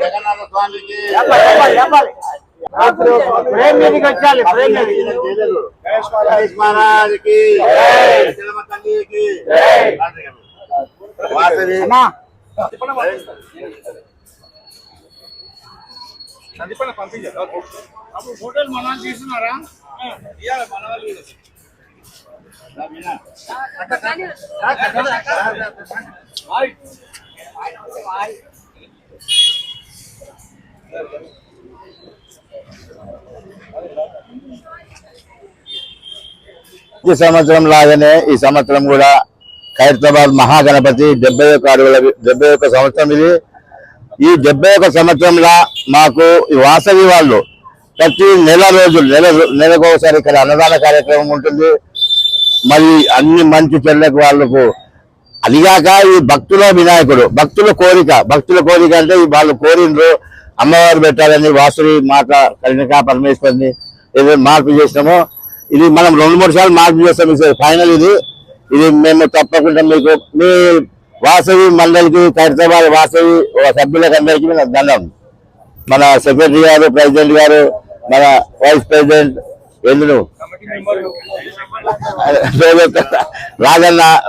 జగన్నాథ స్వామికి గణేష్ మహారాజ్కి తల్లికి పంపించారు అప్పుడు ఫోటోలు మన వాళ్ళు తీసుకున్నారా ఇవాళ మన వాళ్ళు ఈ సంవత్సరం లాగానే ఈ సంవత్సరం కూడా ఖైరతాబాద్ మహాగణపతి 71 సంవత్సరం ఇది. ఈ 71 సంవత్సరంలో మాకు ఈ వాసవి వాళ్ళు ప్రతి నెలకు ఒకసారి ఇక్కడ అన్నదాన కార్యక్రమం ఉంటుంది. మరి అన్ని మంచి చెల్లకు వాళ్ళకు అదిగాక ఈ భక్తుల వినాయకుడు భక్తుల కోరిక అంటే వాళ్ళు కోరిండ్రు అమ్మవారు పెట్టాలని వాసవి మాత కన్యకా పరమేశ్వరిని ఏదైనా మార్పు చేసినామో ఇది మనం 2-3 సార్లు మార్పు చేస్తాం. ఫైనల్ ఇది మేము తప్పకుండా మీకు మీ వాసవి మండలికి ఖైరతాబాద్ వాసవి సభ్యులకు అందరికీ దండం. మన సెక్రటరీ గారు, ప్రెసిడెంట్ గారు, మన వైస్ ప్రెసిడెంట్ ఎందుకు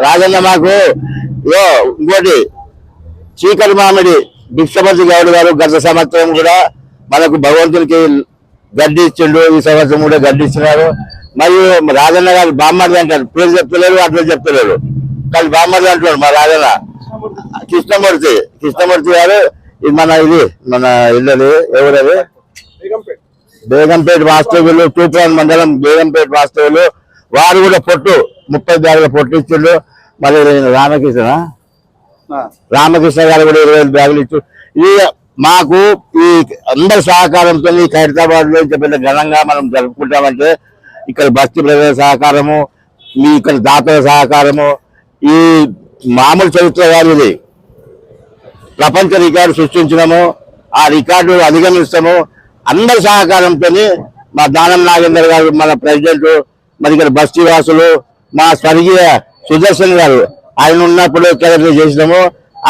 రాజన్న మాకు ఇంకోటి చీకటి మామిడి భిక్షపతి గౌడ్ గారు గత సంవత్సరం కూడా మనకు భగవంతునికి గడ్డి ఇచ్చిండు. ఈ సంవత్సరం కూడా గడ్డి ఇచ్చినారు. మరియు రాజన్న గారు బామ్మర్ది అంటారు, పేరు చెప్తలేరు, అట్లా చెప్తలేరు, కానీ బామ్మర్ది అంటున్నారు మా రాజన్న. కృష్ణమూర్తి గారు మన ఇల్లు ఎవరది బేగంపేట వాస్తవ్యులు, తూప్రాన్ మండలం బేగంపేట వాస్తవ్యులు. వారు కూడా 30 బ్యాగుల పొట్టు ఇచ్చిండు. మరి రామకృష్ణ గారు కూడా 20 బ్యాగులు ఇచ్చు. ఈ మాకు ఈ అందరి సహకారంతో ఈ ఖైరతాబాద్ లో పెద్ద ఘనంగా మనం జరుపుకుంటామంటే ఇక్కడ బస్తీ ప్రజల సహకారము, మీ ఇక్కడ దాతల సహకారము, ఈ మామూలు చరిత్ర గారు ఇది ప్రపంచ రికార్డు సృష్టించడము, ఆ రికార్డు అధిగమిస్తాము అందరి సహకారంతో. మా దానం నాగేందర్ గారు మన ప్రెసిడెంట్, మరి ఇక్కడ బస్తీ వాసులు, మా స్వర్గీయ సుదర్శన్ గారు ఆయన ఉన్నప్పుడు ఎక్కడ చేసినాము.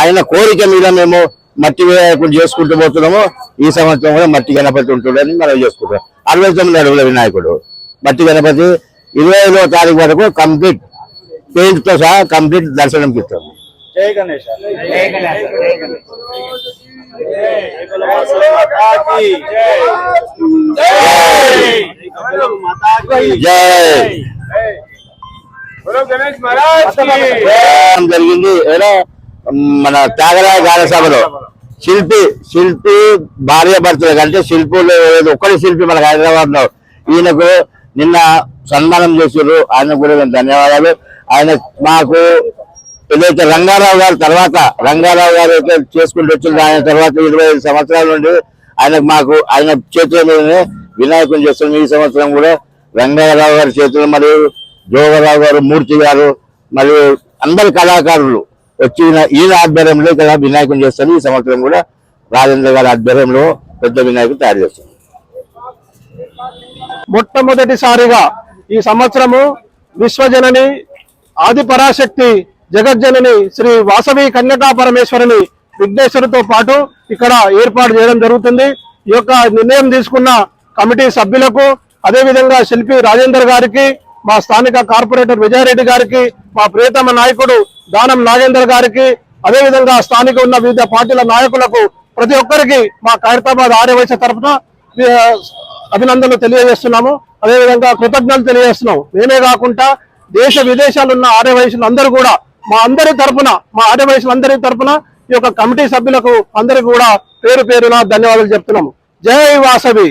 ఆయన కోరిక మీద మేము మట్టి వినాయకుడు చేసుకుంటూ పోతున్నాము. ఈ సంవత్సరం కూడా మట్టి గణపతి ఉంటుందని మనం చేసుకుంటాం. 69 అడుగుల వినాయకుడు మట్టి గణపతి 25వ తారీఖు వరకు కంప్లీట్ పెయింట్ తో సహా కంప్లీట్ దర్శనంకి ఇస్తాము. జై గణేష్. జరిగింది మన త్యాగరాయ గాన సభలో శిల్పి భార్య భర్తలు అంటే శిల్పులు ఒక్కడి శిల్పి మనకు హైదరాబాద్ లో ఈయనకు నిన్న సన్మానం చేశారు. ఆయనకు కూడా మేము ధన్యవాదాలు. ఆయన మాకు ఏదైతే రంగారావు గారు అయితే చేసుకుంటూ వచ్చింది. ఆయన తర్వాత 25 సంవత్సరాల నుండి ఆయన చేతుల మీదనే వినాయకుని చేస్తున్నాం. ఈ సంవత్సరం కూడా రంగారావు గారి చేతులు, మరియు జోగరావు గారు, మూర్తి గారు, మరియు అందరి కళాకారులు వచ్చి ఈయన ఆధ్వర్యంలో ఇక్కడ వినాయకుని చేస్తారు. ఈ సంవత్సరం కూడా రాజేంద్ర గారి ఆధ్వర్యంలో పెద్ద వినాయకుడు తయారు చేస్తారు. మొట్టమొదటిసారిగా ఈ సంవత్సరము విశ్వజనని ఆది పరాశక్తి జగజ్జనని శ్రీ వాసవి కన్యకా పరమేశ్వరిని విఘ్నేశ్వరుతో పాటు ఇక్కడ ఏర్పాటు చేయడం జరుగుతుంది. ఈ యొక్క నిర్ణయం తీసుకున్న కమిటీ సభ్యులకు, అదేవిధంగా శిల్పి రాజేందర్ గారికి, మా స్థానిక కార్పొరేటర్ విజయారెడ్డి గారికి, మా ప్రియతమ నాయకుడు దానం నాగేందర్ గారికి, అదేవిధంగా స్థానిక ఉన్న వివిధ పార్టీల నాయకులకు ప్రతి ఒక్కరికి మా ఖైరతాబాద్ ఆర్యవైశ్య తరఫున అభినందనలు తెలియజేస్తున్నాము. అదేవిధంగా కృతజ్ఞతలు తెలియజేస్తున్నాం. మేమే కాకుండా దేశ విదేశాలు ఉన్న ఆర్యవైశ్యులు అందరూ కూడా మా ఆర్యవైశ్యులందరి తరఫున ఈ యొక్క కమిటీ సభ్యులకు అందరికీ కూడా పేరున ధన్యవాదాలు చెప్తున్నాము. జై వాసవి.